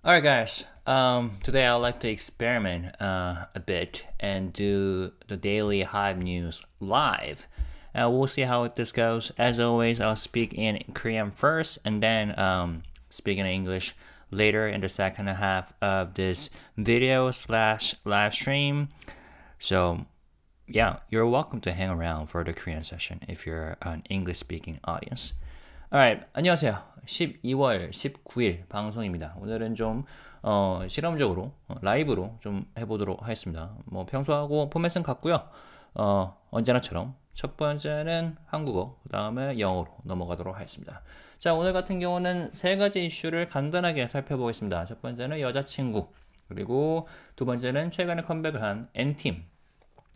Alright guys, today I'd like to experiment a bit and do the daily Hive news live. We'll see how this goes. As always, I'll speak in Korean first and then speak in English later in the second half of this video slash live stream. So yeah, you're welcome to hang around for the Korean session if you're an English speaking audience. Alright, 안녕하세요. 12월 19일 방송입니다. 오늘은 좀 실험적으로 라이브로 좀 해보도록 하겠습니다. 뭐 평소하고 포맷은 같고요. 언제나처럼 첫 번째는 한국어, 그 다음에 영어로 넘어가도록 하겠습니다. 자, 오늘 같은 경우는 세 가지 이슈를 간단하게 살펴보겠습니다. 첫 번째는 여자친구, 그리고 두 번째는 최근에 컴백을 한 N팀,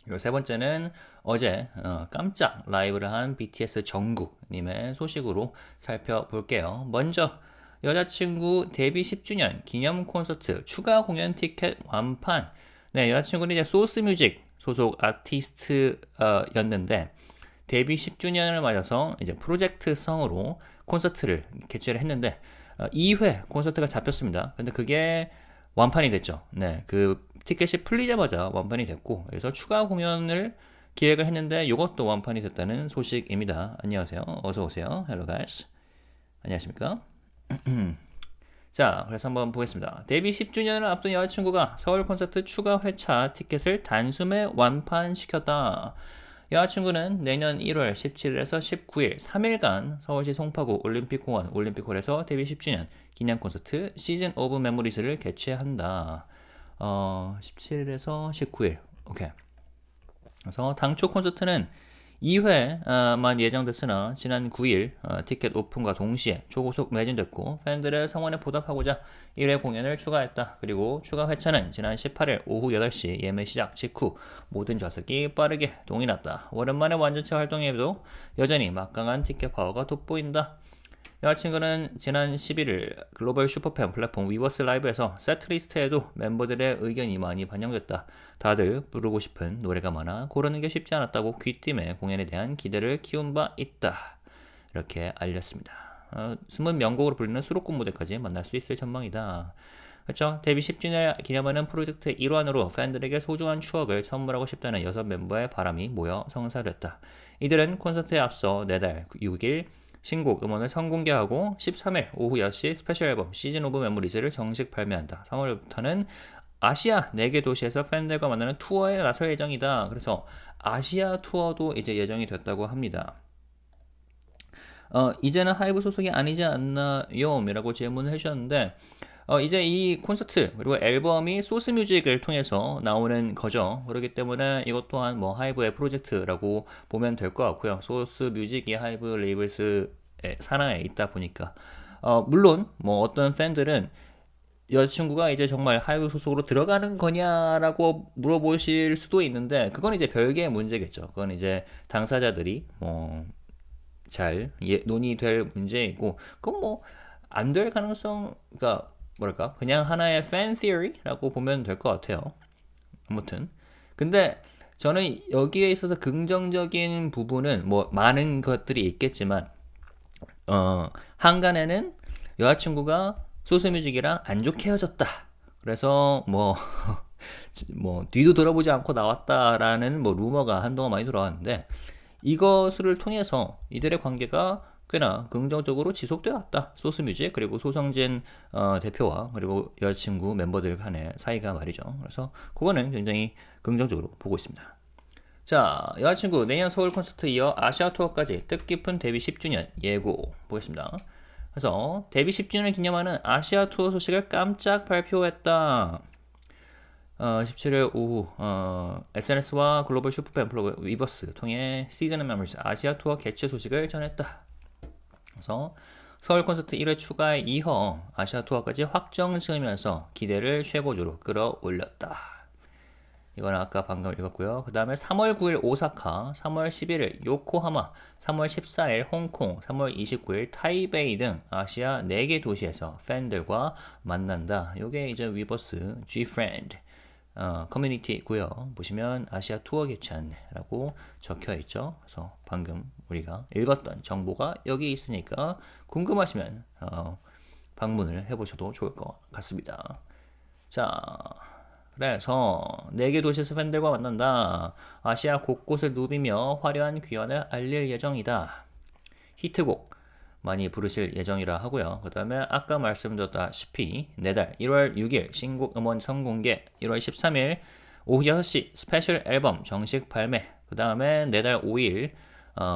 그리고 세 번째는 어제 깜짝 라이브를 한 BTS 정국님의 소식으로 살펴볼게요. 먼저 여자친구 데뷔 10주년 기념 콘서트 추가 공연 티켓 완판. 네, 여자친구는 이제 소스뮤직 소속 아티스트였는데 데뷔 10주년을 맞아서 이제 프로젝트성으로 콘서트를 개최를 했는데 2회 콘서트가 잡혔습니다. 근데 그게 완판이 됐죠. 네, 그 티켓이 풀리자마자 완판이 됐고, 그래서 추가 공연을 기획을 했는데 이것도 완판이 됐다는 소식입니다. 안녕하세요. 어서 오세요. Hello guys. 안녕하십니까? 자, 그래서 한번 보겠습니다. 데뷔 10주년을 앞둔 여자친구가 서울 콘서트 추가 회차 티켓을 단숨에 완판시켰다. 여자친구는 내년 1월 17일에서 19일 3일간 서울시 송파구 올림픽공원 올림픽홀에서 데뷔 10주년 기념 콘서트 시즌 오브 메모리즈를 개최한다. 17일에서 19일. 오케이. 그래서 당초 콘서트는 2회만 예정됐으나 지난 9일 티켓 오픈과 동시에 초고속 매진됐고 팬들의 성원에 보답하고자 1회 공연을 추가했다. 그리고 추가 회차는 지난 18일 오후 8시 예매 시작 직후 모든 좌석이 빠르게 동이 났다. 오랜만에 완전체 활동에도 여전히 막강한 티켓 파워가 돋보인다. 여자친구는 지난 11일 글로벌 슈퍼팬 플랫폼 위버스 라이브에서 세트리스트에도 멤버들의 의견이 많이 반영됐다. 다들 부르고 싶은 노래가 많아 고르는 게 쉽지 않았다고 귀띔에 공연에 대한 기대를 키운 바 있다. 이렇게 알렸습니다. 숨은 명곡으로 불리는 수록곡 무대까지 만날 수 있을 전망이다. 그렇죠. 데뷔 10주년 기념하는 프로젝트 일환으로 팬들에게 소중한 추억을 선물하고 싶다는 6멤버의 바람이 모여 성사됐다. 이들은 콘서트에 앞서 내달 6일 신곡 음원을 선공개하고 13일 오후 10시 스페셜 앨범 시즌 오브 메모리즈를 정식 발매한다. 3월부터는 아시아 4개 도시에서 팬들과 만나는 투어에 나설 예정이다. 그래서 아시아 투어도 이제 예정이 됐다고 합니다. 이제는 하이브 소속이 아니지 않나요? 이라고 질문을 해주셨는데 이제 이 콘서트 그리고 앨범이 소스뮤직을 통해서 나오는 거죠. 그렇기 때문에 이것 또한 뭐 하이브의 프로젝트라고 보면 될 것 같고요. 소스뮤직이 하이브 레이블스의 산하에 있다 보니까 물론 뭐 어떤 팬들은 여자친구가 이제 정말 하이브 소속으로 들어가는 거냐라고 물어보실 수도 있는데 그건 이제 별개의 문제겠죠. 그건 이제 당사자들이 뭐 잘 논의될 문제이고 그건 뭐 안 될 가능성 그러니까 뭐랄까 그냥 하나의 팬 티어리라고 보면 될 것 같아요. 아무튼 근데 저는 여기에 있어서 긍정적인 부분은 뭐 많은 것들이 있겠지만 한간에는 여자친구가 소스뮤직이랑 안 좋게 헤어졌다. 그래서 뭐 뒤도 돌아보지 않고 나왔다라는 뭐 루머가 한동안 많이 들어왔는데 이것을 통해서 이들의 관계가 꽤나 긍정적으로 지속되어 왔다. 소스뮤직 그리고 소성진 대표와 그리고 여자친구 멤버들 간의 사이가 말이죠. 그래서 그거는 굉장히 긍정적으로 보고 있습니다. 자, 여자친구 내년 서울 콘서트 이어 아시아 투어까지 뜻깊은 데뷔 10주년 예고 보겠습니다. 그래서 데뷔 10주년을 기념하는 아시아 투어 소식을 깜짝 발표했다. 17일 오후 SNS와 글로벌 슈퍼팬 플러그 위버스 통해 시즌 오브 메모리즈 아시아 투어 개최 소식을 전했다. 그래서 서울 콘서트 1회 추가에 이어 아시아 투어까지 확정 지으면서 기대를 최고조로 끌어올렸다. 이건 아까 방금 읽었고요. 그 다음에 3월 9일 오사카, 3월 11일 요코하마, 3월 14일 홍콩, 3월 29일 타이베이 등 아시아 4개 도시에서 팬들과 만난다. 이게 이제 위버스 GFRIEND 커뮤니티고요. 보시면 아시아 투어 개최 안내라고 적혀 있죠. 그래서 방금 우리가 읽었던 정보가 여기 있으니까 궁금하시면 방문을 해보셔도 좋을 것 같습니다. 자, 그래서 4개 도시에서 팬들과 만난다. 아시아 곳곳을 누비며 화려한 귀환을 알릴 예정이다. 히트곡 많이 부르실 예정이라 하고요. 그 다음에 아까 말씀드렸다시피 내달 1월 6일 신곡 음원 선공개, 1월 13일 오후 6시 스페셜 앨범 정식 발매, 그 다음에 내달 5일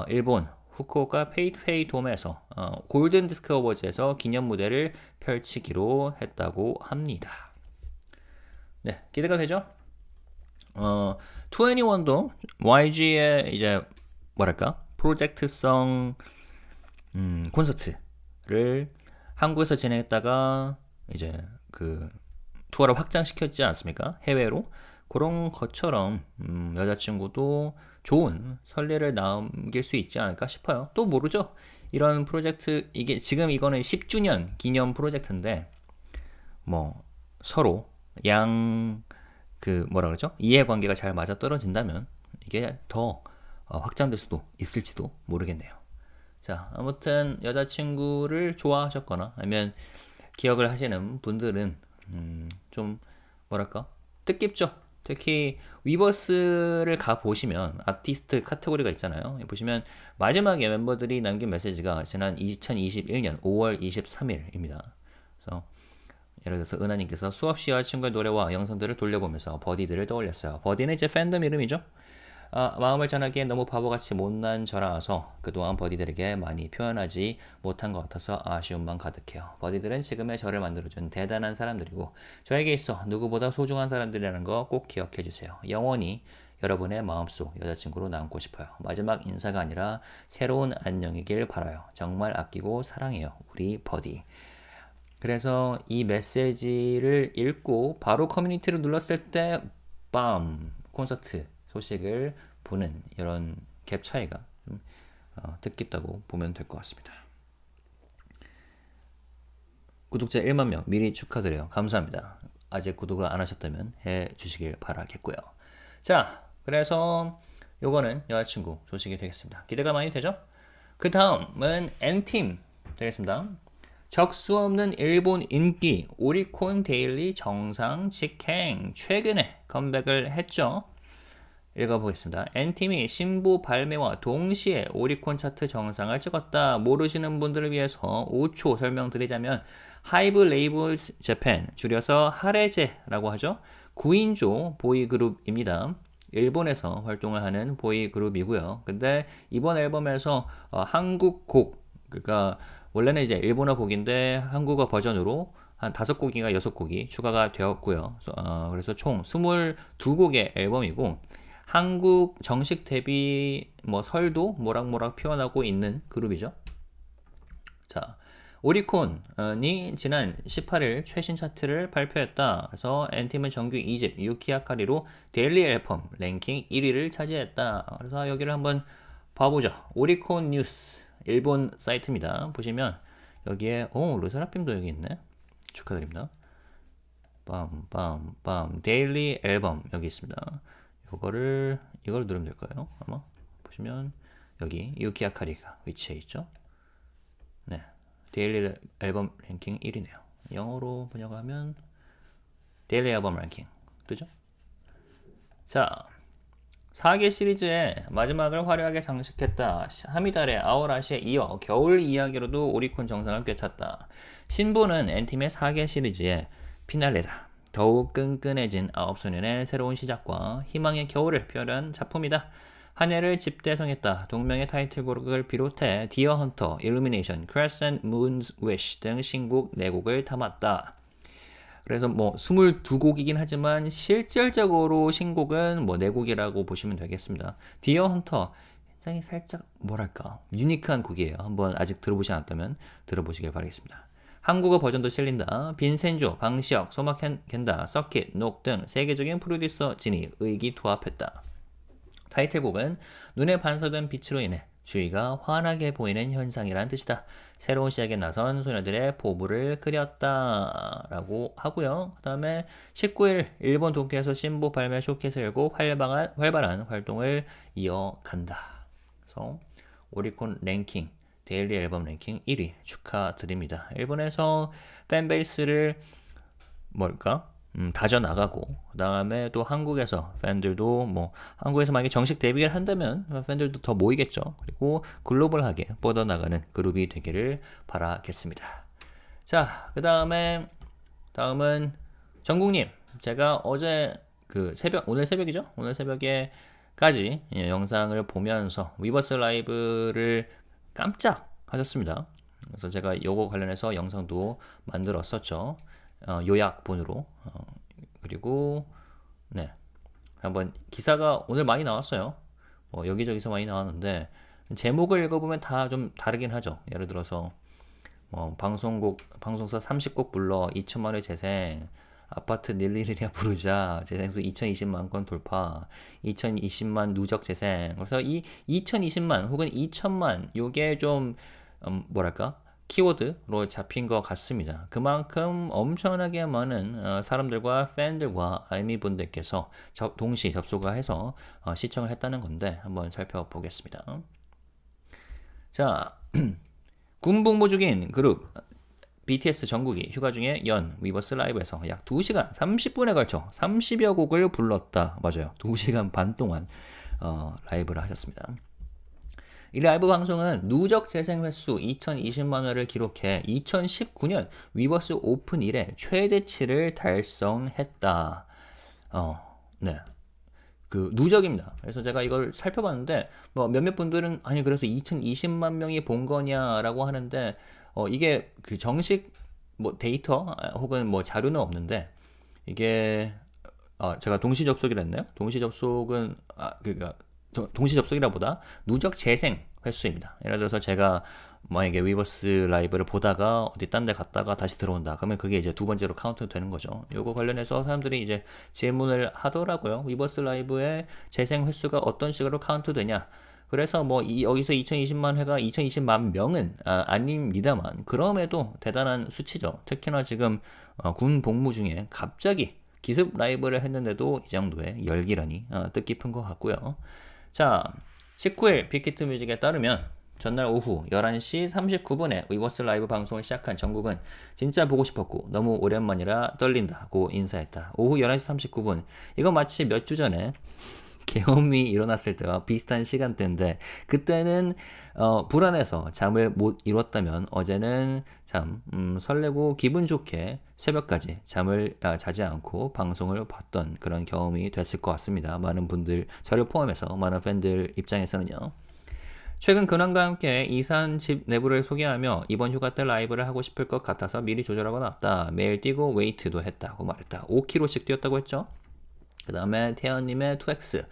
일본 후쿠오카 페이트페이 돔에서 골든 디스크 어워즈에서 기념 무대를 펼치기로 했다고 합니다. 네, 기대가 되죠? 2NE1도 YG의 이제 뭐랄까 프로젝트성 콘서트를 한국에서 진행했다가 이제 그 투어를 확장시켰지 않습니까? 해외로. 그런 것처럼 여자친구도 좋은 선례를 남길 수 있지 않을까 싶어요. 또 모르죠. 이런 프로젝트, 이게 지금 이거는 10주년 기념 프로젝트인데 뭐 서로 그 뭐라 그러죠? 이해관계가 잘 맞아 떨어진다면 이게 더 확장될 수도 있을지도 모르겠네요. 자, 아무튼 여자친구를 좋아하셨거나 아니면 기억을 하시는 분들은 좀 뭐랄까 뜻깊죠. 특히 위버스를 가 보시면 아티스트 카테고리가 있잖아요. 보시면 마지막에 멤버들이 남긴 메시지가 지난 2021년 5월 23일입니다. 그래서 예를 들어서 은하님께서 수없이 여자친구의 노래와 영상들을 돌려보면서 버디들을 떠올렸어요. 버디는 이제 팬덤 이름이죠. 마음을 전하기에 너무 바보같이 못난 저라서 그동안 버디들에게 많이 표현하지 못한 것 같아서 아쉬움만 가득해요. 버디들은 지금의 저를 만들어준 대단한 사람들이고 저에게 있어 누구보다 소중한 사람들이라는 거 꼭 기억해주세요. 영원히 여러분의 마음속 여자친구로 남고 싶어요. 마지막 인사가 아니라 새로운 안녕이길 바라요. 정말 아끼고 사랑해요. 우리 버디. 그래서 이 메시지를 읽고 바로 커뮤니티를 눌렀을 때 빰! 콘서트 소식을 보는 이런 갭 차이가 좀 뜻깊다고 보면 될 것 같습니다. 구독자 1만 명 미리 축하드려요. 감사합니다. 아직 구독을 안 하셨다면 해 주시길 바라겠고요. 자, 그래서 요거는 여자친구 소식이 되겠습니다. 기대가 많이 되죠? 그 다음은 N팀 되겠습니다. 적수 없는 일본 인기 오리콘 데일리 정상 직행 최근에 컴백을 했죠. 읽어보겠습니다. N팀이 신보 발매와 동시에 오리콘 차트 정상을 찍었다. 모르시는 분들을 위해서 5초 설명드리자면 하이브 레이블스 재팬, 줄여서 하레제라고 하죠. 9인조 보이그룹입니다. 일본에서 활동을 하는 보이그룹이고요. 근데 이번 앨범에서 한국 곡, 그러니까 원래는 이제 일본어 곡인데 한국어 버전으로 한 5곡인가 6곡이 추가가 되었고요. 그래서 총 22곡의 앨범이고 한국 정식 데뷔 뭐 설도 모락모락 표현하고 있는 그룹이죠. 자, 오리콘이 지난 18일 최신 차트를 발표했다. 그래서 N팀은 정규 2집 유키아카리로 데일리 앨범 랭킹 1위를 차지했다. 그래서 여기를 한번 봐보죠. 오리콘 뉴스 일본 사이트입니다. 보시면 여기에 르세라핌도 여기 있네. 축하드립니다. 빰빰빰 데일리 앨범 여기 있습니다. 이걸 누르면 될까요? 아마 보시면 여기 유키아카리가 위치해 있죠. 네, 데일리 앨범 랭킹 1위네요. 영어로 번역하면 데일리 앨범 랭킹 뜨죠? 자, 4개 시리즈의 마지막을 화려하게 장식했다. 하미달의 아오라시에 이어 겨울 이야기로도 오리콘 정상을 꿰찼다. 신보는 N팀의 4개 시리즈의 피날레다. 더욱 끈끈해진 9소년의 새로운 시작과 희망의 겨울을 표현한 작품이다. 한 해를 집대성했다. 동명의 타이틀곡을 비롯해 디어 헌터, 일루미네이션, 크레센트, 문스 위시 등 신곡 4곡을 담았다. 그래서 뭐 22곡이긴 하지만 실질적으로 신곡은 뭐 4곡이라고 보시면 되겠습니다. 디어 헌터 굉장히 살짝 뭐랄까 유니크한 곡이에요. 한번 아직 들어보지 않았다면 들어보시길 바라겠습니다. 한국어 버전도 실린다. 빈센조, 방시혁, 소막 겐다, 서킷, 녹 등 세계적인 프로듀서 진이 의기투합했다. 타이틀곡은 눈에 반사된 빛으로 인해 주위가 환하게 보이는 현상이라는 뜻이다. 새로운 시작에 나선 소녀들의 포부를 그렸다 라고 하고요. 그 다음에 19일 일본 도쿄에서 신보 발매 쇼케이스를 열고 활발한 활동을 이어간다. 그래서 오리콘 랭킹 데일리 앨범 랭킹 1위 축하드립니다. 일본에서 팬베이스를 다져나가고 그 다음에 또 한국에서 팬들도 뭐 한국에서 만약에 정식 데뷔를 한다면 팬들도 더 모이겠죠. 그리고 글로벌하게 뻗어나가는 그룹이 되기를 바라겠습니다. 자, 그 다음은 정국님. 제가 어제 오늘 새벽이죠? 오늘 새벽에까지 영상을 보면서 위버스 라이브를 깜짝 하셨습니다. 그래서 제가 요거 관련해서 영상도 만들었었죠. 요약본으로. 그리고 네, 한번 기사가 오늘 많이 나왔어요. 여기저기서 많이 나왔는데 제목을 읽어보면 다 좀 다르긴 하죠. 예를 들어서 방송사 30곡 불러 2천만 회 재생, 아파트 닐리리리아 부르자 재생수 2020만 건 돌파, 2020만 누적 재생. 그래서 이 2020만 혹은 2000만 요게 좀 키워드로 잡힌 것 같습니다. 그만큼 엄청나게 많은 사람들과 팬들과 아이미 분들께서 동시 접속을 해서 시청을 했다는 건데 한번 살펴보겠습니다. 자, 군복무 중인 그룹 BTS 정국이 휴가 중에 연 위버스 라이브에서 약 2시간 30분에 걸쳐 30여 곡을 불렀다. 맞아요. 2시간 반 동안 라이브를 하셨습니다. 이 라이브 방송은 누적 재생 횟수 2020만 회를 기록해 2019년 위버스 오픈 이래 최대치를 달성했다. 네. 누적입니다. 그래서 제가 이걸 살펴봤는데 몇몇 분들은 아니 그래서 2020만 명이 본 거냐라고 하는데 이게 정식 데이터 혹은 자료는 없는데 이게 제가 동시 접속이라 했나요? 동시 접속은 동시 접속이라보다 누적 재생 횟수입니다. 예를 들어서 제가 만약에 위버스 라이브를 보다가 어디 딴 데 갔다가 다시 들어온다. 그러면 그게 이제 두 번째로 카운트 되는 거죠. 요거 관련해서 사람들이 이제 질문을 하더라고요. 위버스 라이브의 재생 횟수가 어떤 식으로 카운트 되냐. 그래서 여기서 2020만 회가 2020만 명은 아닙니다만 그럼에도 대단한 수치죠. 특히나 지금 군 복무 중에 갑자기 기습 라이브를 했는데도 이 정도의 열기라니 뜻깊은 것 같고요. 자, 19일 빅히트 뮤직에 따르면 전날 오후 11시 39분에 위버스 라이브 방송을 시작한 정국은 진짜 보고 싶었고 너무 오랜만이라 떨린다고 인사했다. 오후 11시 39분. 이거 마치 몇 주 전에 계엄이 일어났을 때와 비슷한 시간대인데 그때는 불안해서 잠을 못 이뤘다면 어제는 참 설레고 기분 좋게 새벽까지 잠을 자지 않고 방송을 봤던 그런 경험이 됐을 것 같습니다. 많은 분들, 저를 포함해서 많은 팬들 입장에서는요. 최근 근황과 함께 이사한 집 내부를 소개하며 이번 휴가 때 라이브를 하고 싶을 것 같아서 미리 조절하고 나왔다. 매일 뛰고 웨이트도 했다고 말했다. 5kg씩 뛰었다고 했죠. 그 다음에 태연님의 2X,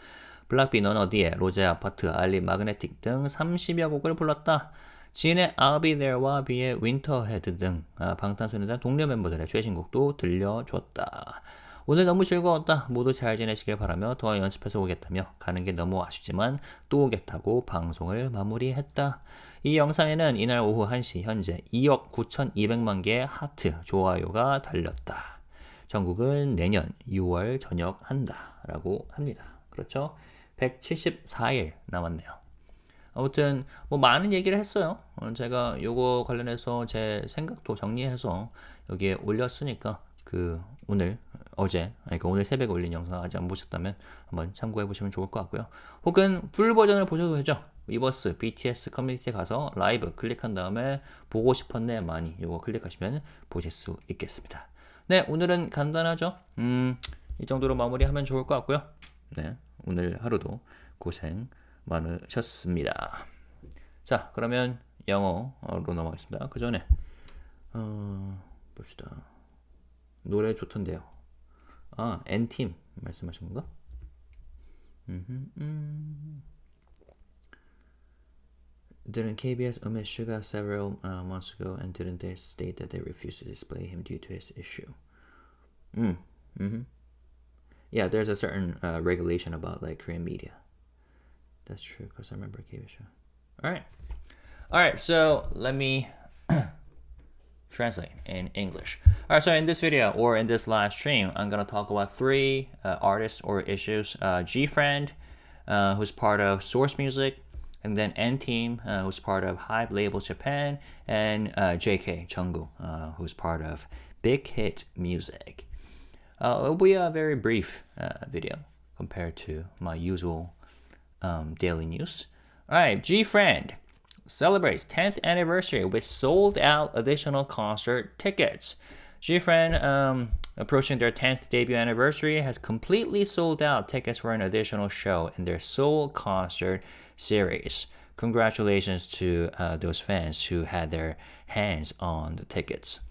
블락비 넌 어디에, 로제 아파트, 알리 마그네틱 등 30여 곡을 불렀다. 지인의 I'll Be There와 비의 Winterhead 등 방탄소년단 동료 멤버들의 최신곡도 들려줬다. 오늘 너무 즐거웠다. 모두 잘 지내시길 바라며 더 연습해서 오겠다며 가는 게 너무 아쉽지만 또 오겠다고 방송을 마무리했다. 이 영상에는 이날 오후 1시 현재 2억 9,200만 개의 하트, 좋아요가 달렸다. 정국은 내년 6월 전역한다 라고 합니다. 그렇죠? 174일 남았네요. 아무튼 많은 얘기를 했어요. 제가 요거 관련해서 제 생각도 정리해서 여기에 올렸으니까 오늘 새벽에 올린 영상 아직 안 보셨다면 한번 참고해 보시면 좋을 것 같고요. 혹은 풀 버전을 보셔도 되죠. 위버스 BTS 커뮤니티에 가서 라이브 클릭한 다음에 보고 싶었네 많이 요거 클릭하시면 보실 수 있겠습니다. 네, 오늘은 간단하죠? 이 정도로 마무리하면 좋을 것 같고요. 네, 오늘 하루도 고생 많으셨습니다. 자, 그러면 영어로 넘어가겠습니다. 그 전에 봅시다. 노래 좋던데요. N팀 말씀하신 건가? Didn't KBS omit Suga several months ago and didn't they state that they refused to display him due to his issue? Yeah, there's a certain regulation about Korean media. That's true because I remember KBS show. All right, so let me translate in English. All right, so in this video or in this live stream, I'm going to talk about three artists or issues. GFRIEND, who's part of Source Music, and then N-Team, who's part of Hype Label Japan, and JK, Jungkook, who's part of Big Hit Music. It'll be a very brief video compared to my usual daily news. Alright, GFRIEND celebrates 10th anniversary with sold out additional concert tickets. GFRIEND, approaching their 10th debut anniversary, has completely sold out tickets for an additional show in their Seoul concert series. Congratulations to those fans who had their hands on the tickets.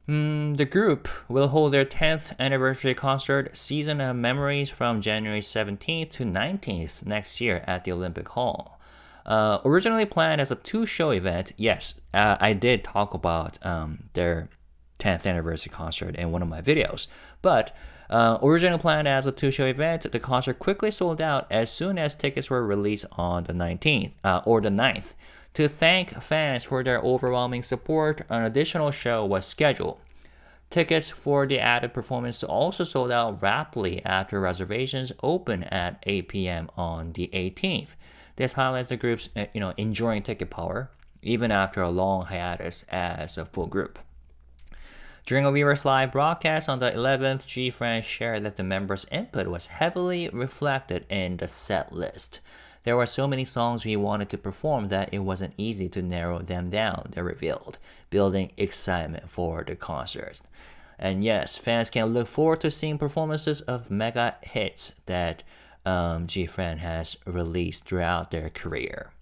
The group will hold their 10th anniversary concert, Season of Memories, from January 17th to 19th next year at the Olympic Hall. Originally planned as a 2-show event, yes, I did talk about their 10th anniversary concert in one of my videos, but originally planned as a 2-show event, the concert quickly sold out as soon as tickets were released on the 19th or the 9th. To thank fans for their overwhelming support, an additional show was scheduled. Tickets for the added performance also sold out rapidly after reservations opened at 8 p.m. on the 18th. This highlights the group's enduring ticket power, even after a long hiatus as a full group. During a Weverse live broadcast on the 11th, GFRIEND shared that the members' input was heavily reflected in the set list. There were so many songs we wanted to perform that it wasn't easy to narrow them down, they revealed, building excitement for the concerts. And yes, fans can look forward to seeing performances of mega hits that GFRIEND has released throughout their career.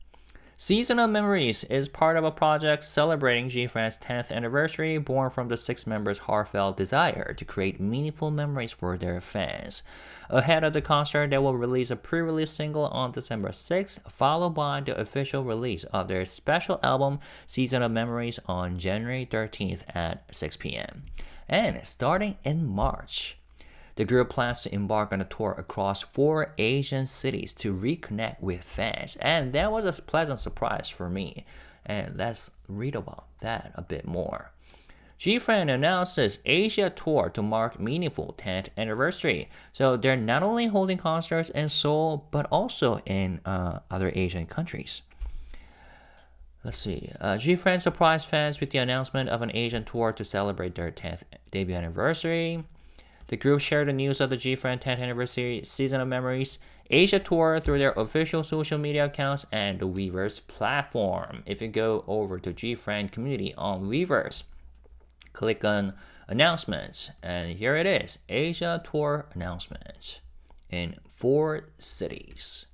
Season of Memories is part of a project celebrating GFRIEND's 10th anniversary, born from the 6 members' heartfelt desire to create meaningful memories for their fans. Ahead of the concert, they will release a pre-release single on December 6th, followed by the official release of their special album, Season of Memories, on January 13th at 6 p.m. And starting in March, the group plans to embark on a tour across 4 Asian cities to reconnect with fans, and that was a pleasant surprise for me. And let's read about that a bit more. GFRIEND announces Asia tour to mark meaningful 10th anniversary. So they're not only holding concerts in Seoul, but also in other Asian countries. Let's see. GFRIEND surprised fans with the announcement of an Asian tour to celebrate their 10th debut anniversary. The group shared the news of the GFRIEND 10th anniversary Season of Memories Asia tour through their official social media accounts and the Weverse platform. If you go over to GFRIEND community on Weverse, click on announcements, and here it is, Asia tour announcement in 4 cities.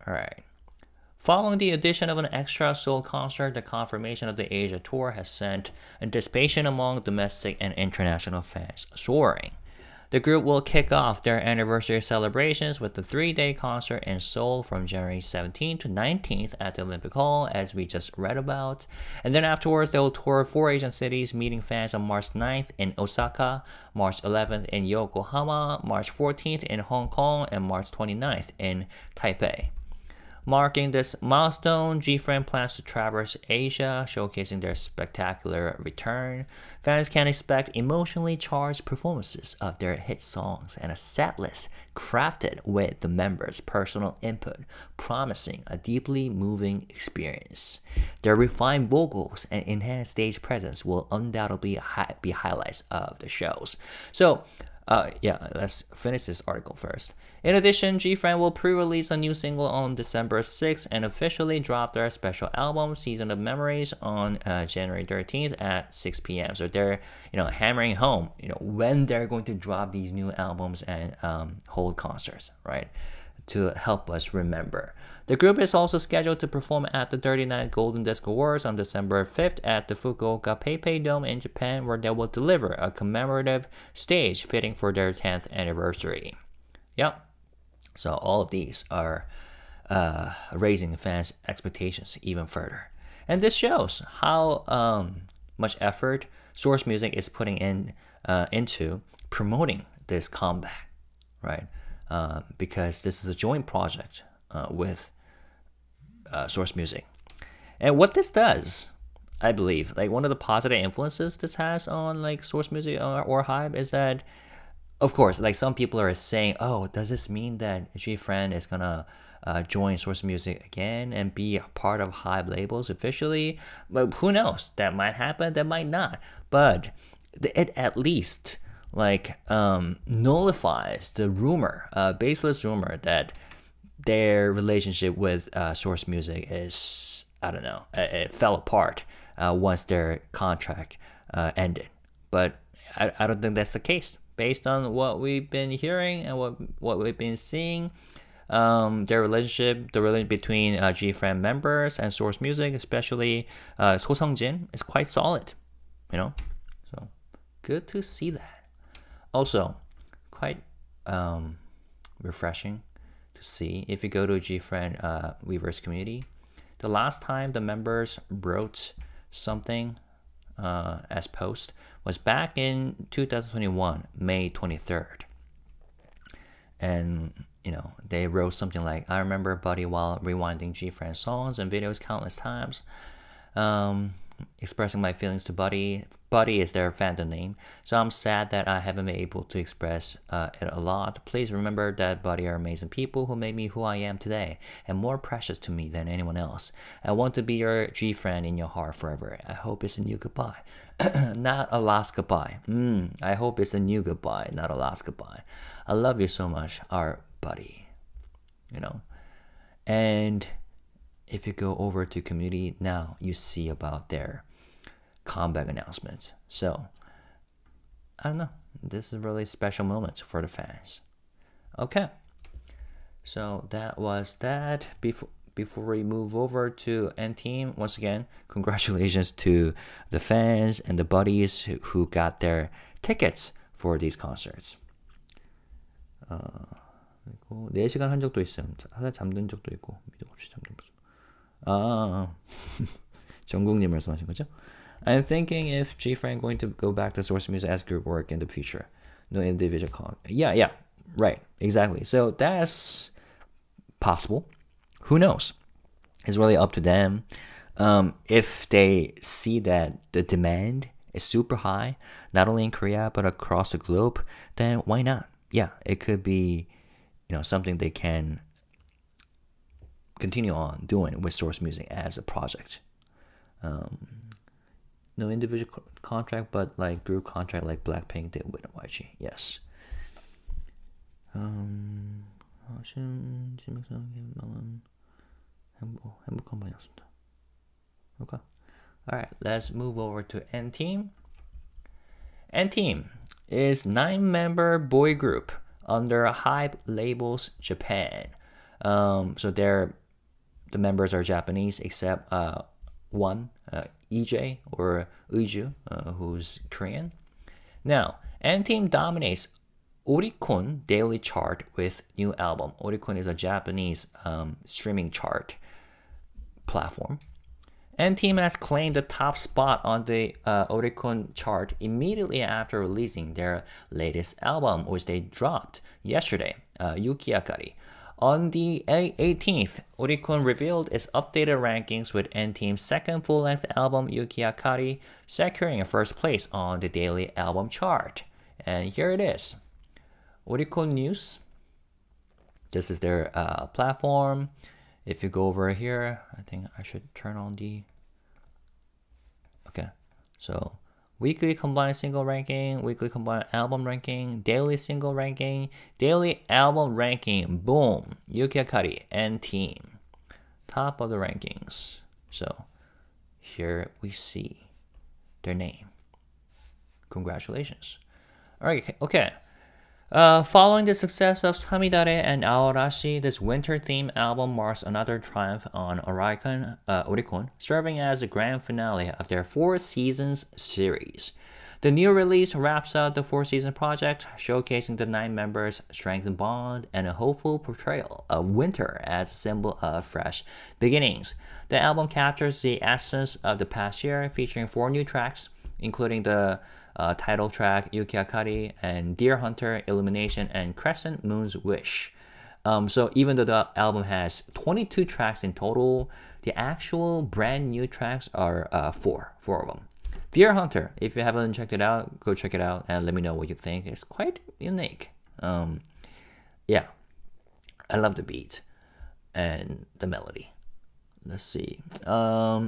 All right. Following the addition of an extra Seoul concert, the confirmation of the Asia tour has sent anticipation among domestic and international fans soaring. The group will kick off their anniversary celebrations with the 3-day concert in Seoul from January 17th to 19th at the Olympic Hall, as we just read about. And then afterwards, they will tour 4 Asian cities, meeting fans on March 9th in Osaka, March 11th in Yokohama, March 14th in Hong Kong, and March 29th in Taipei. Marking this milestone, GFRIEND plans to traverse Asia, showcasing their spectacular return. Fans can expect emotionally charged performances of their hit songs and a set list crafted with the members' personal input, promising a deeply moving experience. Their refined vocals and enhanced stage presence will undoubtedly be highlights of the shows. So, let's finish this article first. In addition, GFRIEND will pre-release a new single on December 6th and officially drop their special album, Season of Memories, on January 13th at 6 p.m. So they're, hammering home, when they're going to drop these new albums and hold concerts, right? To help us remember. The group is also scheduled to perform at the 39th Golden Disc Awards on December 5th at the Fukuoka PayPay Dome in Japan, where they will deliver a commemorative stage fitting for their 10th anniversary. Yep. So all of these are raising fans' expectations even further. And this shows how much effort Source Music is putting into promoting this comeback, right? Because this is a joint project with Source Music. And what this does, I believe, like one of the positive influences this has on like Source Music or Hype is that, of course, like some people are saying, oh, does this mean that GFRIEND is gonna join Source Music again and be a part of Hive labels officially. But who knows? That might happen, that might not. But it at least nullifies the rumor, baseless rumor that their relationship with Source Music is, I don't know, it fell apart once their contract ended. But I don't think that's the case. Based on what we've been hearing and what we've been seeing, their relationship, the relationship between GFRIEND members and Source Music, especially So Seung-jin, is quite solid. So good to see that. Also, quite refreshing to see if you go to GFRIEND Weverse community. The last time the members wrote something as post was back in 2021, May 23rd. And, they wrote something like, I remember Buddy while rewinding GFRIEND songs and videos countless times. Expressing my feelings to Buddy. Buddy is their fandom name, so I'm sad that I haven't been able to express it a lot. Please remember that Buddy are amazing people who made me who I am today, and more precious to me than anyone else. I want to be your G-friend in your heart forever. I hope it's a new goodbye, not a last goodbye. I hope it's a new goodbye, not a last goodbye. I love you so much, our Buddy. And if you go over to community now, you see about their comeback announcements. So, I don't know. This is a really special moment for the fans. Okay. So, that was that. Before we move over to N Team, once again, congratulations to the fans and the buddies who got their tickets for these concerts. 4시간 한 적도 있어요. 사실 잠든 적도 있고 믿음 없이 잠든 모습. 정국님 말씀하신 거죠? I'm thinking if GFRIEND going to go back to Source Music as group work in the future. No individual call. Yeah, right, exactly. So that's possible. Who knows? It's really up to them. If they see that the demand is super high, not only in Korea but across the globe, then why not? Yeah, it could be, something they can continue on doing with Source Music as a project. No individual contract, but like group contract like Blackpink did with YG. Yes. Okay. Alright, let's move over to N Team. N Team is 9-member boy group under Hype Labels Japan. So the members are Japanese except one, EJ or Uju, who's Korean. Now, N Team dominates Oregon Daily chart with new album. Oregon is a Japanese streaming chart platform. N Team has claimed the top spot on the Oricon chart immediately after releasing their latest album, which they dropped yesterday, Yuki Akari. On the 18th, Oricon revealed its updated rankings with N Team's second full-length album, Yuki Akari, securing a first place on the daily album chart. And here it is. Oricon News. This is their platform. If you go over here, I think I should turn on the... Okay, so weekly combined single ranking, weekly combined album ranking, daily single ranking, daily album ranking, boom, Yuki Akari and Team. Top of the rankings. So here we see their name. Congratulations. Alright, okay. Following the success of Samidare and Aorashi, this winter-themed album marks another triumph on Oricon, serving as the grand finale of their 4 seasons series. The new release wraps up the 4-season project, showcasing the 9 members' strength and bond and a hopeful portrayal of winter as a symbol of fresh beginnings. The album captures the essence of the past year, featuring 4 new tracks, including the title track Yuki Akari and Deer Hunter, Illumination, and Crescent Moon's Wish. So even though the album has 22 tracks in total, the actual brand new tracks are 4 of them. Deer Hunter, if you haven't checked it out, go check it out and let me know what you think. It's quite unique. Yeah, I love the beat. and the melody. Let's see.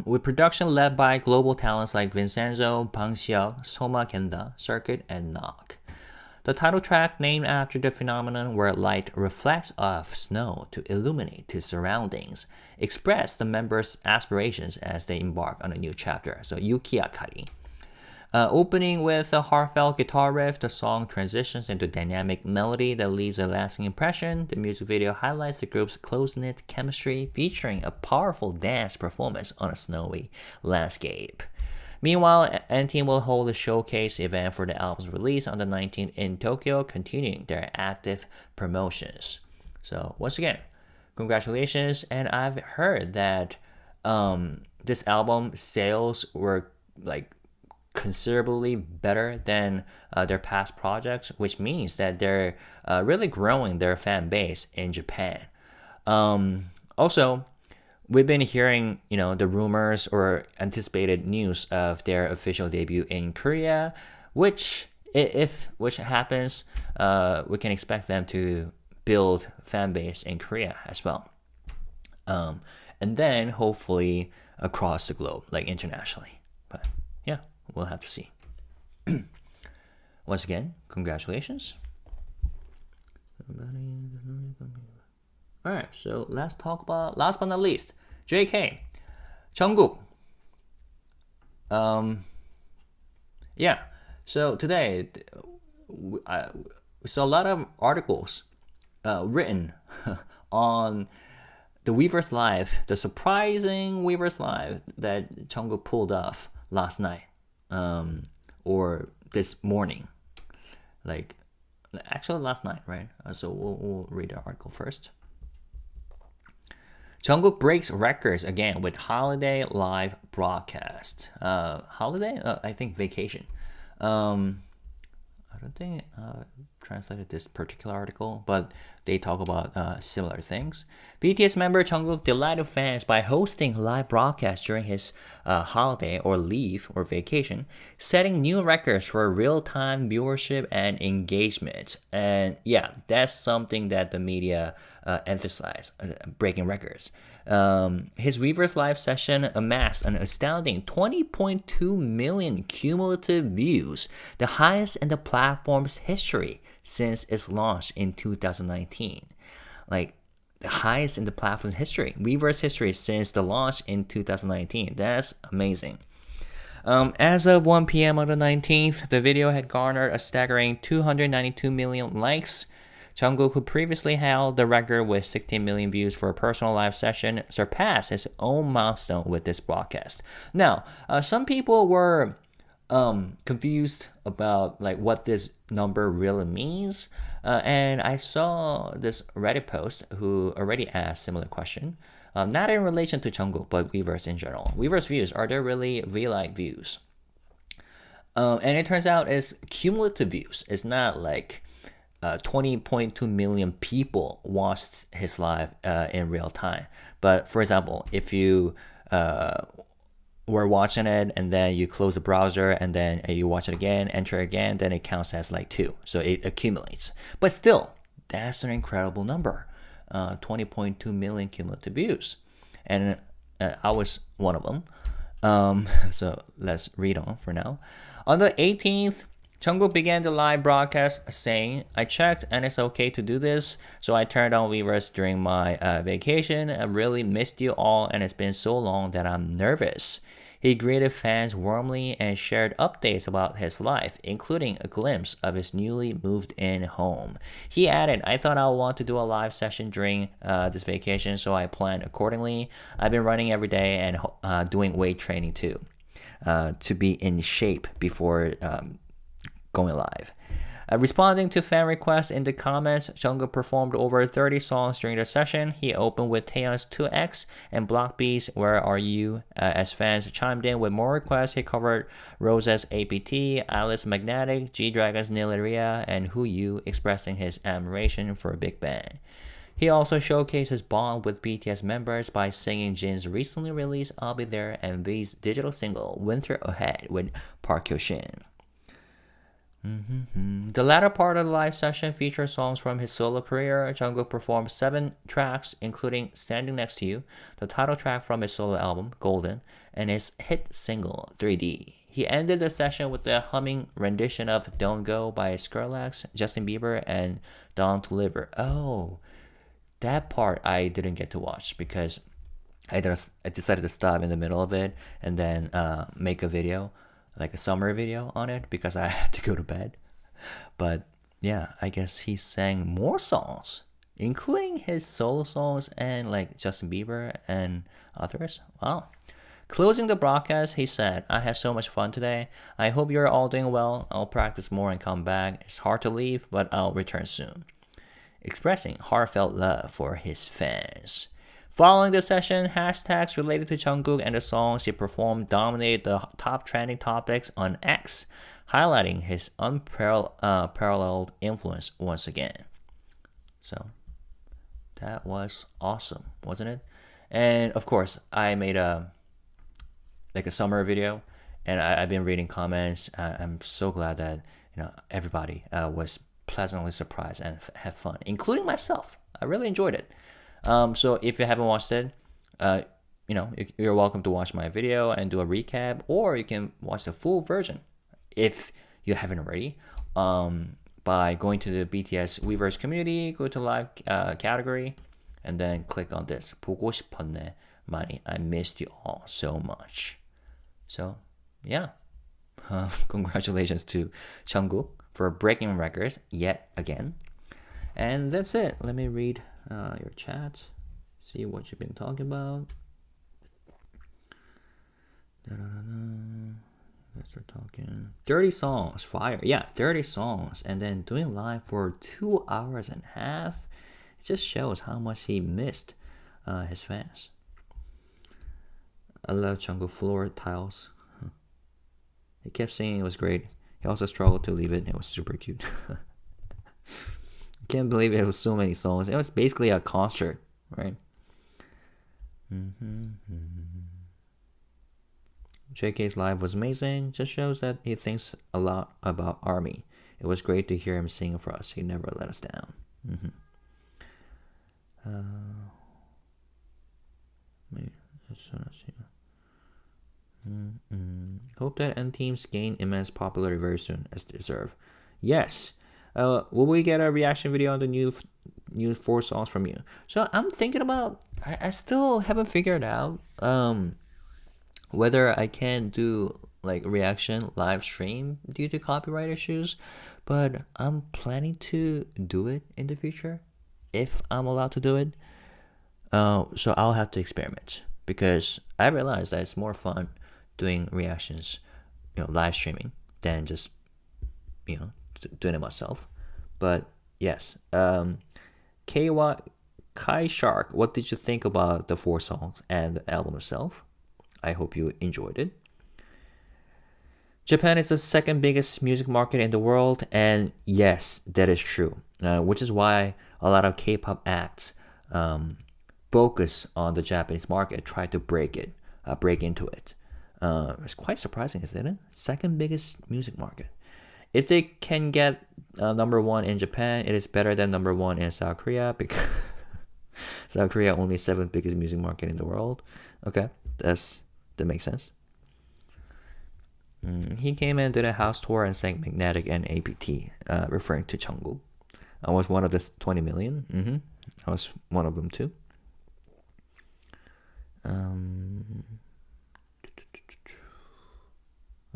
With production led by global talents like Vincenzo, Bang Xiao, Soma Kenda, Circuit, and Knock. The title track, named after the phenomenon where light reflects off snow to illuminate the surroundings, express the members' aspirations as they embark on a new chapter. So Yuki Akari. Opening with a heartfelt guitar riff, the song transitions into dynamic melody that leaves a lasting impression. The music video highlights the group's close-knit chemistry, featuring a powerful dance performance on a snowy landscape. Meanwhile, N-Team will hold a showcase event for the album's release on the 19th in Tokyo, continuing their active promotions. So once again, congratulations, and I've heard that this album sales were like considerably better than their past projects, which means that they're really growing their fan base in Japan. Also, we've been hearing, the rumors or anticipated news of their official debut in Korea, which, if happens, we can expect them to build fan base in Korea as well. And then hopefully across the globe, like internationally. But yeah, we'll have to see. Once again, congratulations. Alright, so last but not least, JK, Jungkook. Yeah, so today we saw a lot of articles written on the Weverse Live, the surprising Weverse Live that Jungkook pulled off last night, or this morning, actually last night, right? So we'll read the article first. Jungkook breaks records again with holiday live broadcast. Holiday? I think vacation. I don't think I translated this particular article, but they talk about similar things. BTS member Jungkook delighted fans by hosting live broadcasts during his holiday or leave or vacation, setting new records for real-time viewership and engagement. And yeah, that's something that the media emphasize, breaking records. His Weverse Live session amassed an astounding 20.2 million cumulative views, the highest in the platform's history since its launch in 2019. Like, the highest in the platform's history, Weverse history since the launch in 2019. That's amazing. As of 1 p.m. on the 19th, the video had garnered a staggering 292 million likes. Jungkook, who previously held the record with 16 million views for a personal live session, surpassed his own milestone with this broadcast. Now, some people were confused about what this number really means, and I saw this Reddit post who already asked similar question, not in relation to Jungkook, but Weverse in general. Weverse views, are there really V-like views? And it turns out it's cumulative views. It's not 20.2 million people watched his live in real time. But for example, if you were watching it and then you close the browser and then you watch it again, enter again, then it counts as 2. So it accumulates. But still, that's an incredible number. 20.2 million cumulative views. And I was one of them. So let's read on for now. On the 18th, Jungkook began the live broadcast saying, "I checked and it's okay to do this, so I turned on Weverse during my vacation. I really missed you all and it's been so long that I'm nervous." He greeted fans warmly and shared updates about his life, including a glimpse of his newly moved-in home. He added, "I thought I would want to do a live session during this vacation, so I planned accordingly. I've been running every day and doing weight training too, to be in shape before going live." Responding to fan requests in the comments, Jungkook performed over 30 songs during the session. He opened with Taeyeon's 2X and Block B's Where Are You? As fans chimed in with more requests, he covered Rose's APT, Alice Magnetic, G-Dragon's Nileria, and Who You, expressing his admiration for Big Bang. He also showcased his bond with BTS members by singing Jin's recently released I'll Be There and V's digital single Winter Ahead with Park Hyo-shin. The latter part of the live session featured songs from his solo career. Jungkook performed 7 tracks, including Standing Next to You, the title track from his solo album, Golden, and his hit single, 3D. He ended the session with a humming rendition of Don't Go by Skrillex, Justin Bieber, and Don Toliver. Oh, that part I didn't get to watch because I decided to stop in the middle of it and then make a video, like a summary video on it because I had to go to bed. But yeah, I guess he sang more songs, including his solo songs and like Justin Bieber and others. Wow. Closing the broadcast, he said, I had so much fun today. I hope you're all doing well. I'll practice more and come back. It's hard to leave, but I'll return soon. Expressing heartfelt love for his fans. Following the session, hashtags related to Jungkook and the songs he performed dominated the top trending topics on X, highlighting his unparalleled influence once again. So, that was awesome, wasn't it? And of course, I made a summary video, and I've been reading comments. I'm so glad that everybody was pleasantly surprised and had fun, including myself. I really enjoyed it. So if you haven't watched it, you're welcome to watch my video and do a recap, or you can watch the full version if you haven't already. By going to the BTS Weverse community, go to live category, and then click on this. 보고 싶었네 많이. I missed you all so much. So yeah, congratulations to Jungkook for breaking records yet again. And that's it. Let me read your chat, see what you've been talking about. Let's start talking. 30 songs, fire. Yeah, 30 songs. And then doing live for 2 hours and a half. It just shows how much he missed his fans. I love Jungkook floor tiles. He kept saying it was great. He also struggled to leave it. It was super cute. Can't believe it was so many songs. It was basically a concert, right? JK's live was amazing. Just shows that he thinks a lot about ARMY. It was great to hear him sing for us. He never let us down. Hope that N teams gain immense popularity very soon, as they deserve. Yes. Will we get a reaction video on the new 4 songs from you? So I'm thinking about. I still haven't figured out whether I can do like reaction live stream due to copyright issues, but I'm planning to do it in the future if I'm allowed to do it. So I'll have to experiment because I realize that it's more fun doing reactions, live streaming than just doing it myself. But yes, Kai Shark, what did you think about the 4 songs and the album itself? I hope you enjoyed it. Japan is the second biggest music market in the world, and yes, that is true. Which is why a lot of K-pop acts focus on the Japanese market, try to break into it. It's quite surprising, isn't it? Second biggest music market. If they can get number 1 in Japan, it is better than number 1 in South Korea because South Korea only 7th biggest music market in the world. Okay, that makes sense. He came and did a house tour and sang Magnetic and APT, referring to Jungkook. I was one of the 20 million. I was one of them too.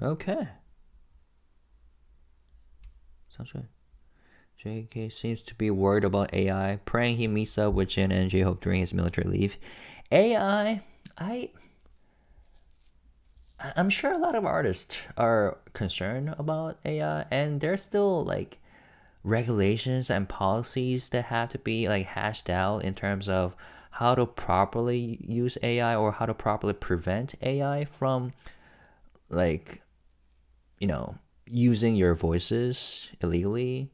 Okay. Sounds good. JK seems to be worried about AI, praying he meets up with Jin and J-Hope during his military leave. AI, I'm sure a lot of artists are concerned about AI, and there's still like regulations and policies that have to be like hashed out in terms of how to properly use AI or how to properly prevent AI from like using your voices illegally.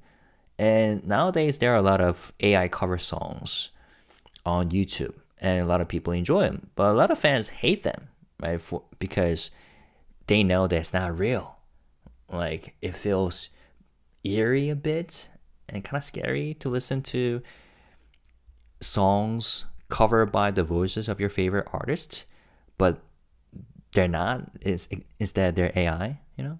And nowadays there are a lot of AI cover songs on YouTube and a lot of people enjoy them, but a lot of fans hate them, right? Because they know that it's not real. Like it feels eerie a bit and kind of scary to listen to songs covered by the voices of your favorite artists, but they're not. Instead they're AI, you know.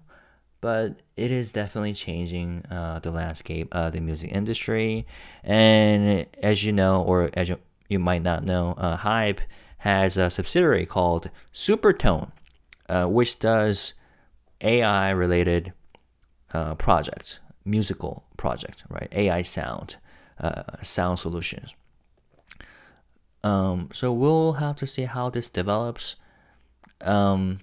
But it is definitely changing the landscape of the music industry. And as you know, or as you might not know, Hype has a subsidiary called Supertone, which does AI related projects, musical projects, right? AI sound, sound solutions. So we'll have to see how this develops. And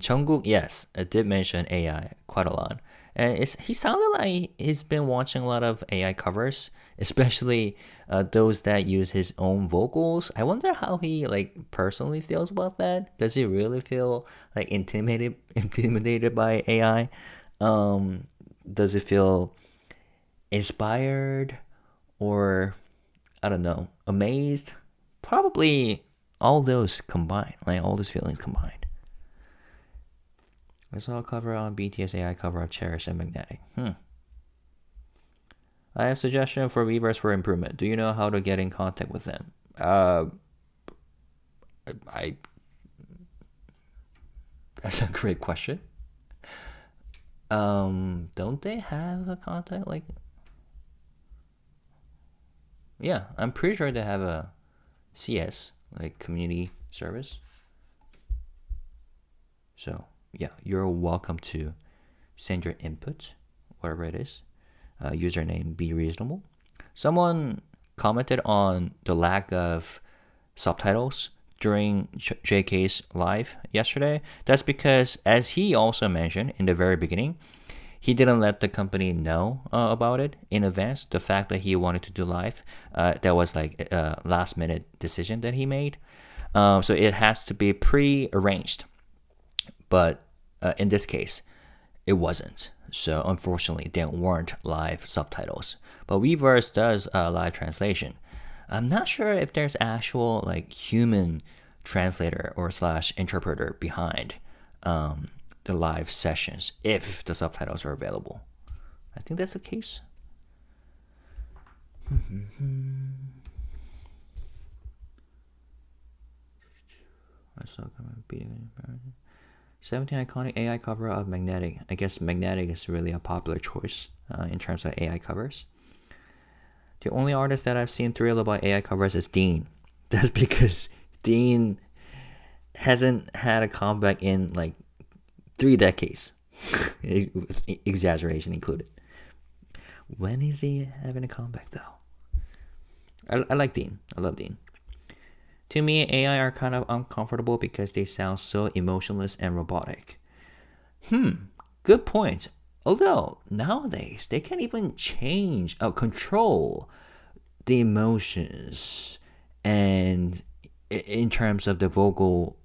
Jungkook, yes, I did mention AI quite a lot. And he sounded like he's been watching a lot of AI covers, especially those that use his own vocals. I wonder how he like personally feels about that. Does he really feel like intimidated by AI? Does he feel inspired or I don't know, amazed? Probably all those combined, like all those feelings combined. I saw a cover on BTS AI cover of Cherish and Magnetic. I have suggestion for Weverse for improvement. Do you know how to get in contact with them? I That's a great question. Don't they have a contact like? Yeah, I'm pretty sure they have a CS, like community service. So yeah, you're welcome to send your input, whatever it is. Username be reasonable. Someone commented on the lack of subtitles during JK's live yesterday. That's because, as he also mentioned in the very beginning, he didn't let the company know about it in advance. The fact that he wanted to do live, that was like a last minute decision that he made. So it has to be pre-arranged. But in this case, it wasn't. So unfortunately, there weren't live subtitles. But Weverse does live translation. I'm not sure if there's actual like human translator or slash interpreter behind the live sessions if the subtitles are available. I think that's the case. I saw 17 iconic AI cover of Magnetic. I guess Magnetic is really a popular choice in terms of AI covers. The only artist that I've seen thrilled about AI covers is Dean. That's because Dean hasn't had a comeback in like 3 decades. Exaggeration included. When is he having a comeback though? I like Dean. I love Dean. To me, AI are kind of uncomfortable because they sound so emotionless and robotic. Good point. Although nowadays they can even change or control the emotions and in terms of the vocal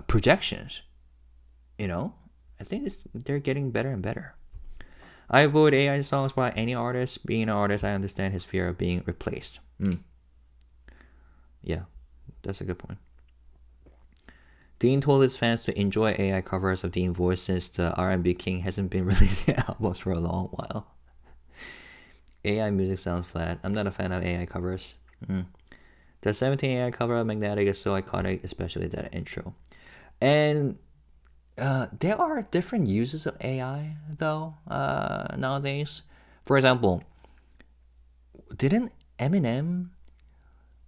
projections. You know, I think they're getting better and better. I avoid AI songs by any artist. Being an artist, I understand his fear of being replaced. Yeah, that's a good point. Dean told his fans to enjoy AI covers of Dean voice since the R&B King hasn't been releasing albums for a long while. AI music sounds flat. I'm not a fan of AI covers. The 17 AI cover of Magnetic is so iconic, especially that intro. And there are different uses of AI though nowadays. For example, didn't Eminem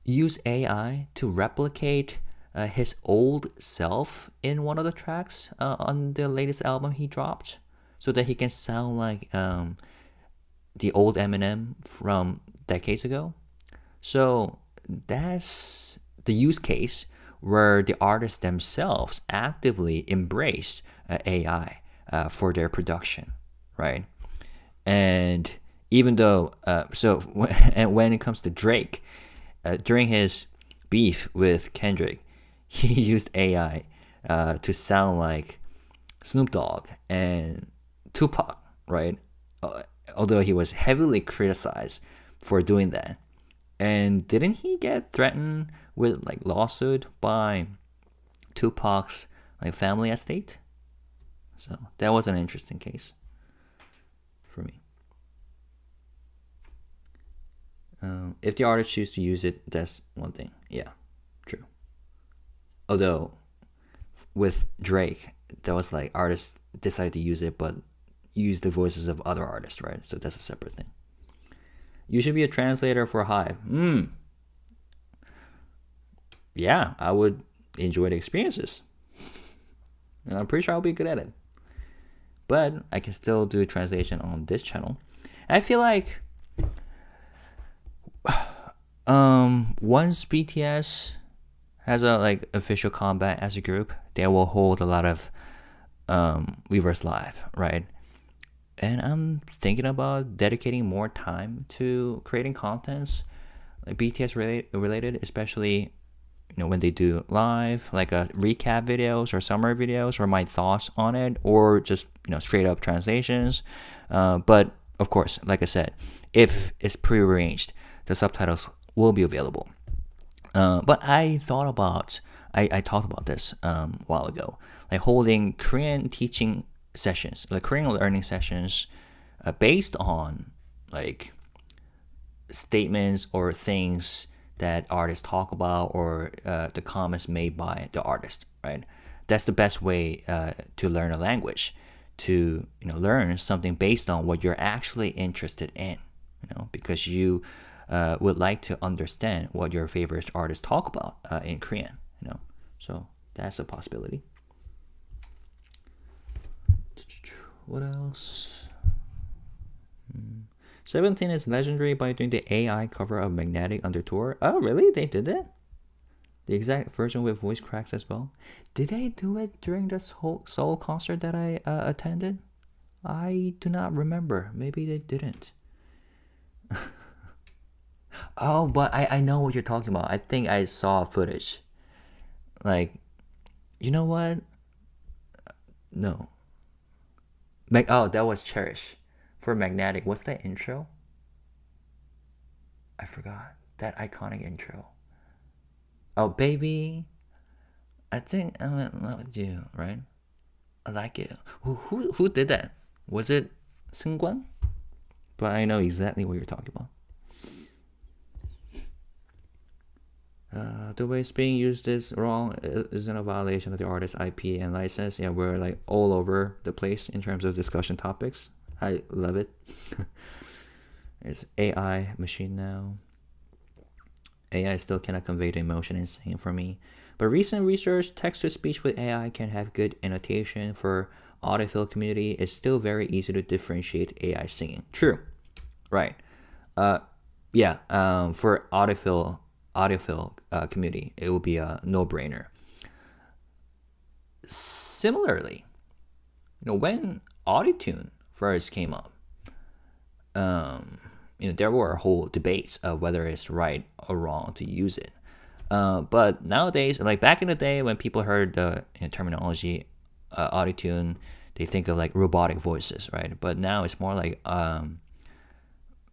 use AI to replicate his old self in one of the tracks on the latest album he dropped, so that he can sound like the old Eminem from decades ago? So that's the use case where the artists themselves actively embrace AI for their production, right? And even though, when it comes to Drake, during his beef with Kendrick, he used AI to sound like Snoop Dogg and Tupac, right? Although he was heavily criticized for doing that. And didn't he get threatened with like lawsuit by Tupac's like family estate? So that was an interesting case. If the artist choose to use it, that's one thing. Yeah, true. Although with Drake, that was like artists decided to use it, but use the voices of other artists, right? So that's a separate thing. You should be a translator for Hive. Yeah, I would enjoy the experiences. And I'm pretty sure I'll be good at it. But I can still do translation on this channel. And I feel like once BTS has a like official comeback as a group, they will hold a lot of Weverse Live, right? And I'm thinking about dedicating more time to creating contents like BTS related, especially when they do live, like a recap videos or summary videos or my thoughts on it, or just straight up translations. But of course, like I said, if it's prearranged, the subtitles will be available. But I talked about this a while ago, like holding Korean teaching sessions, like Korean learning sessions, based on like statements or things that artists talk about, or the comments made by the artist, right? That's the best way to learn a language, to learn something based on what you're actually interested in, because you would like to understand what your favorite artists talk about in Korean, So that's a possibility. What else? 17 is legendary by doing the AI cover of Magnetic under tour. Oh, really? They did it? The exact version with voice cracks as well. Did they do it during this whole Seoul concert that I attended? I do not remember. Maybe they didn't. Oh, but I know what you're talking about. I think I saw footage. Like, you know what? No. Oh, that was Cherish. For Magnetic, what's that intro? I forgot. That iconic intro. Oh, baby. I think I'm in love with you, right? I like it. Who did that? Was it Seungkwan? But I know exactly what you're talking about. The way it's being used is wrong. Isn't a violation of the artist's IP and license. Yeah, we're like all over the place in terms of discussion topics. I love it. It's AI machine now. AI still cannot convey the emotion in singing for me. But recent research, text-to-speech with AI can have good annotation. For audiophile community, it's still very easy to differentiate AI singing. True. Right. For audiophile community, it will be a no-brainer. Similarly, when Autotune first came up, there were whole debates of whether it's right or wrong to use it. But nowadays, like back in the day when people heard the terminology Autotune, they think of like robotic voices, right? But now it's more like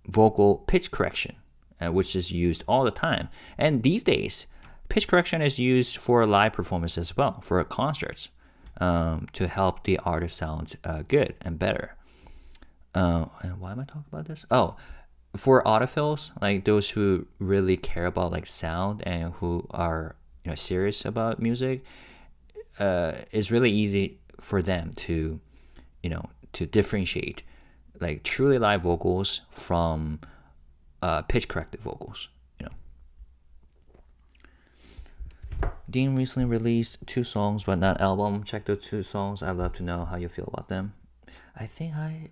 vocal pitch correction, which is used all the time. And these days, pitch correction is used for live performance as well, for concerts, to help the artist sound good and better. And why am I talking about this? Oh, for audiophiles, like those who really care about like sound and who are serious about music, it's really easy for them to to differentiate like truly live vocals from pitch corrected vocals. Dean recently released 2 songs but not album. Check those 2 songs. I'd love to know how you feel about them. I think I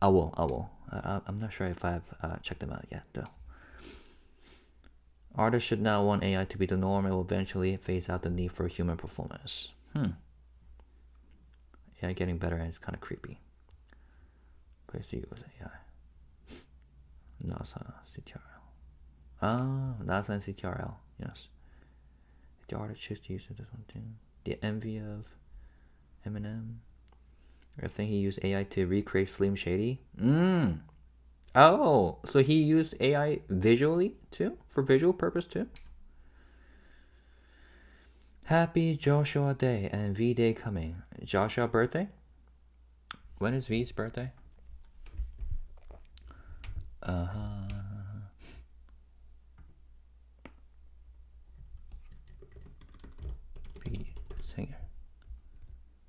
will. I'm not sure if I've checked them out yet, though. Artists should not want AI to be the norm. It will eventually phase out the need for human performance. AI getting better and it's kind of creepy. Place to use AI. NASA CTRL. NASA and CTRL. Yes. If the artist choose to use it, that's one thing. The envy of Eminem. I think he used AI to recreate Slim Shady. Oh, so he used AI visually too? For visual purpose too? Happy Joshua Day and V Day coming. Joshua birthday? When is V's birthday?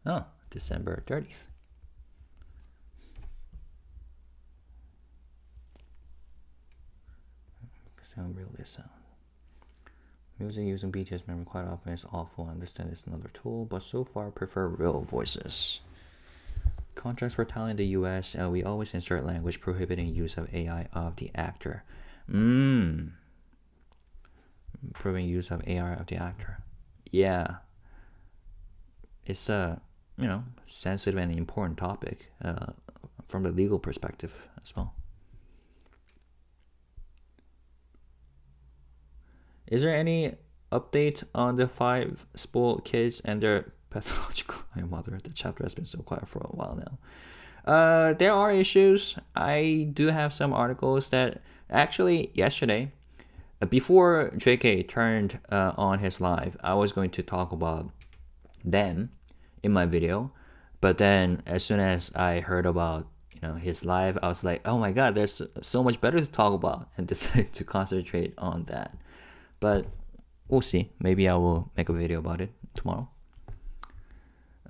Oh, December 30th. Sound really sound. Music using BTS memory quite often is awful. I understand it's another tool, but so far I prefer real voices. Contracts for talent in the US, we always insert language prohibiting use of AI of the actor. Prohibiting use of AI of the actor. Yeah. It's a, sensitive and important topic from the legal perspective as well. Is there any update on the 5 spoiled kids and their pathological mother? The chapter has been so quiet for a while now. There are issues. I do have some articles that actually yesterday, before JK turned on his live, I was going to talk about them in my video. But then as soon as I heard about his live, I was like, oh my god, there's so much better to talk about, and decided to concentrate on that. But we'll see. Maybe I will make a video about it tomorrow.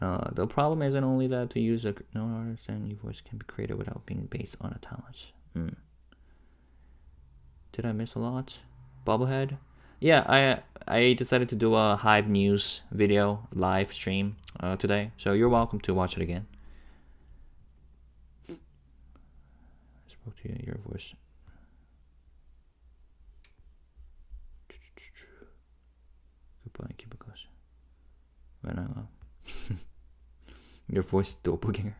The problem isn't only that to use a known artist and new voice can be created without being based on a talent. Did I miss a lot? Bobblehead? Yeah, I decided to do a Hype News video live stream today, so you're welcome to watch it again. I spoke to you, your voice. Goodbye, keep it close. When I your voice doppelganger.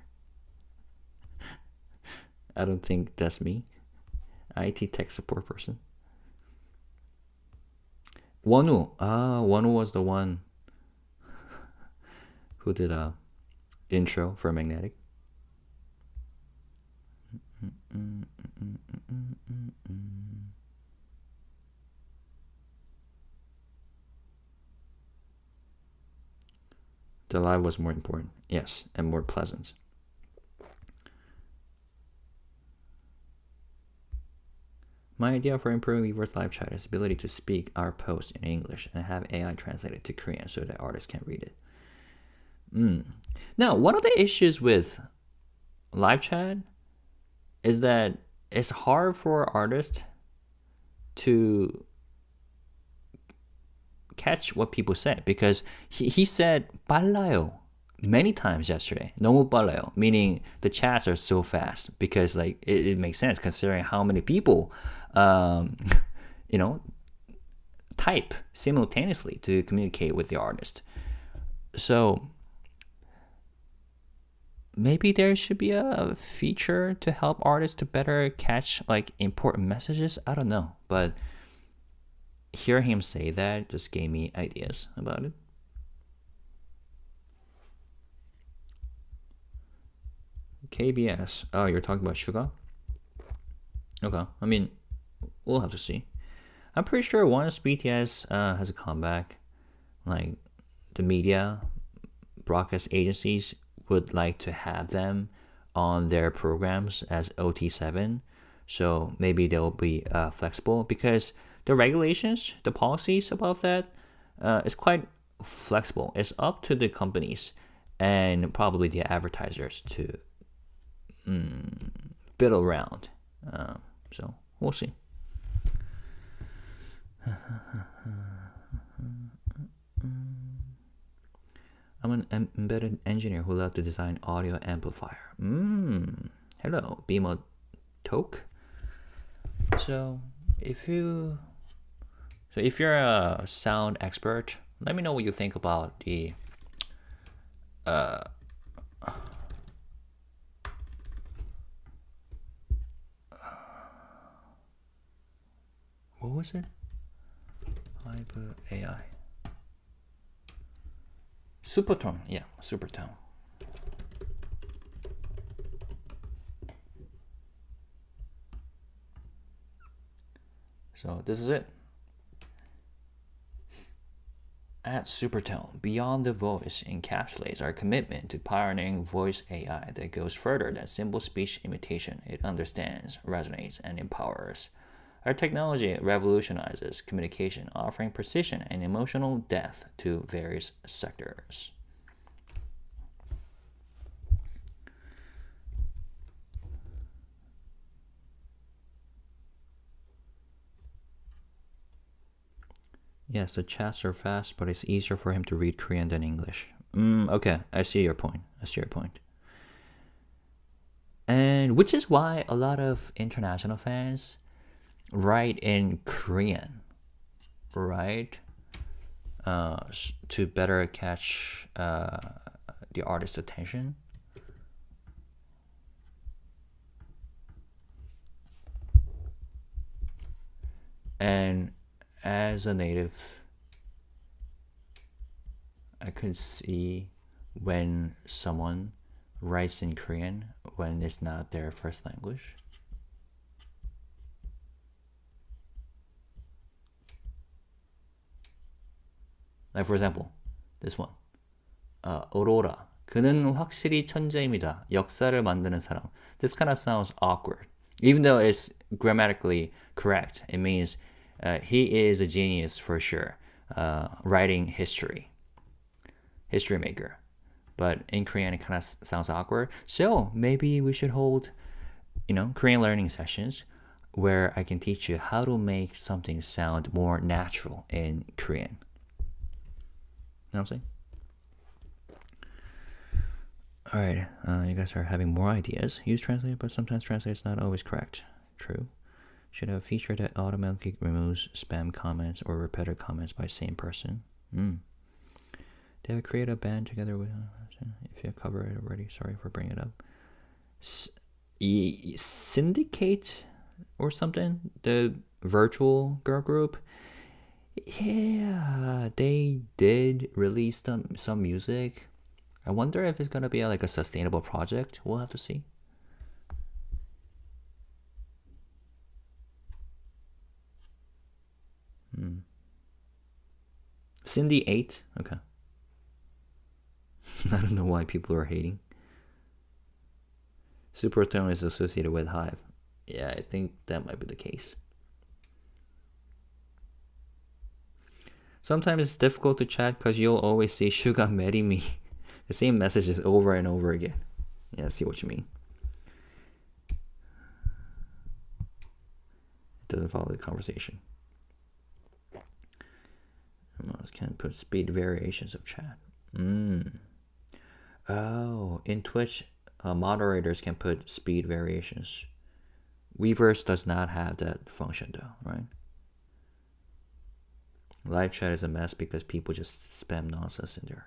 I don't think that's me. IT tech support person. Wonu. Wonu was the one who did a intro for Magnetic. The live was more important, yes, and more pleasant. My idea for improving Weverse live chat is the ability to speak our post in English and have AI translate it to Korean so that artists can read it. Now, one of the issues with live chat is that it's hard for artists to catch what people say, because he said 빨라요 many times yesterday. 너무 빨라요, meaning the chats are so fast, because like it makes sense considering how many people type simultaneously to communicate with the artist. So maybe there should be a feature to help artists to better catch like important messages. I don't know, but hearing him say that just gave me ideas about it. KBS. Oh, you're talking about Suga? Okay. I mean, we'll have to see. I'm pretty sure once BTS has a comeback, like the media, broadcast agencies would like to have them on their programs as OT7. So maybe they'll be flexible, because the regulations, the policies about that is quite flexible. It's up to the companies and probably the advertisers to fiddle around. So we'll see. I'm an embedded engineer who loves to design audio amplifier. Hello, Bimo Toke. So if you're a sound expert, let me know what you think about the what was it? Hyper AI. Supertone, yeah, Supertone. So this is it. At Supertone, Beyond the Voice encapsulates our commitment to pioneering voice AI that goes further than simple speech imitation. It understands, resonates, and empowers. Our technology revolutionizes communication, offering precision and emotional depth to various sectors. Yes, the chats are fast, but it's easier for him to read Korean than English. Okay, I see your point. And which is why a lot of international fans write in Korean, right? To better catch the artist's attention. And as a native, I could see when someone writes in Korean when it's not their first language. Like for example, this one. Aurora. 그는 확실히 천재입니다. 역사를 만드는 사람. This kind of sounds awkward. Even though it's grammatically correct, it means he is a genius for sure. Writing history maker. But in Korean, it kind of sounds awkward. So maybe we should hold, Korean learning sessions where I can teach you how to make something sound more natural in Korean. You know what I'm saying? All right, you guys are having more ideas. Use translate, but sometimes translate is not always correct. True. Should have a feature that automatically removes spam comments or repetitive comments by same person. They have created a band together with. If you cover it already, sorry for bringing it up. Syndicate or something. The virtual girl group. Yeah, they did release some music. I wonder if it's gonna be like a sustainable project. We'll have to see. Cindy 8. Okay. I don't know why people are hating. Supertone is associated with Hive. Yeah, I think that might be the case. Sometimes it's difficult to chat because you'll always see Suga marry me. The same messages over and over again. Yeah, I see what you mean. It doesn't follow the conversation. Can put speed variations of chat. Oh, in Twitch, moderators can put speed variations. Weverse does not have that function though, right? Live chat is a mess because people just spam nonsense in there.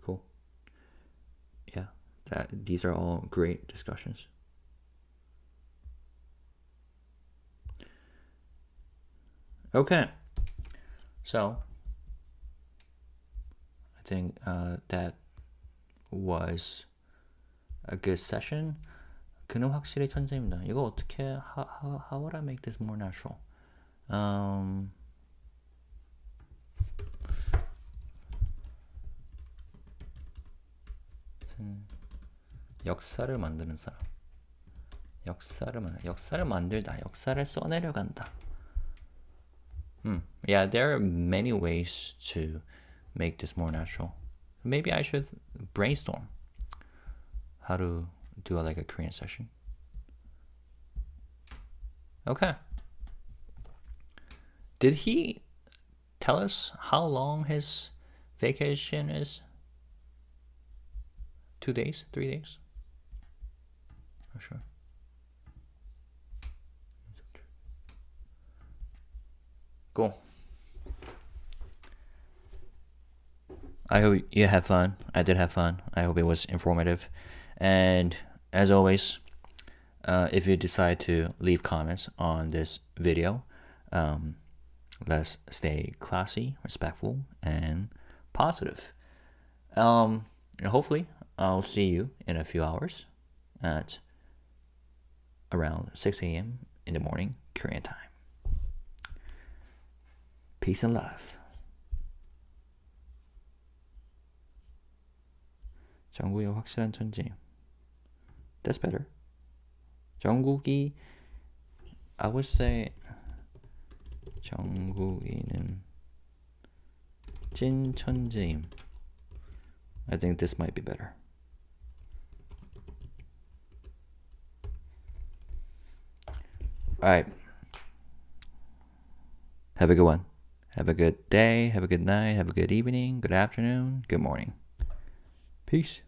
Cool. Yeah, these are all great discussions. Okay, so I think that was a good session. 그는 확실히 천재입니다. 이거 어떻게 how would I make this more natural? 역사를 만드는 사람. 역사를 만들다. 역사를 써내려간다. Yeah, there are many ways to make this more natural. Maybe I should brainstorm how to do like a Korean session. Okay. Did he tell us how long his vacation is? 2 days? 3 days? Not sure. Cool. I hope you had fun. I did have fun. I hope it was informative. And as always, if you decide to leave comments on this video, let's stay classy, respectful, and positive. And hopefully, I'll see you in a few hours at around 6 a.m. in the morning, Korean time. Peace and love. 정국이 확실한 천재. That's better. 정국이, I would say 정국이는 찐 천재임. I think this might be better. Alright. Have a good one. Have a good day, have a good night, have a good evening, good afternoon, good morning. Peace.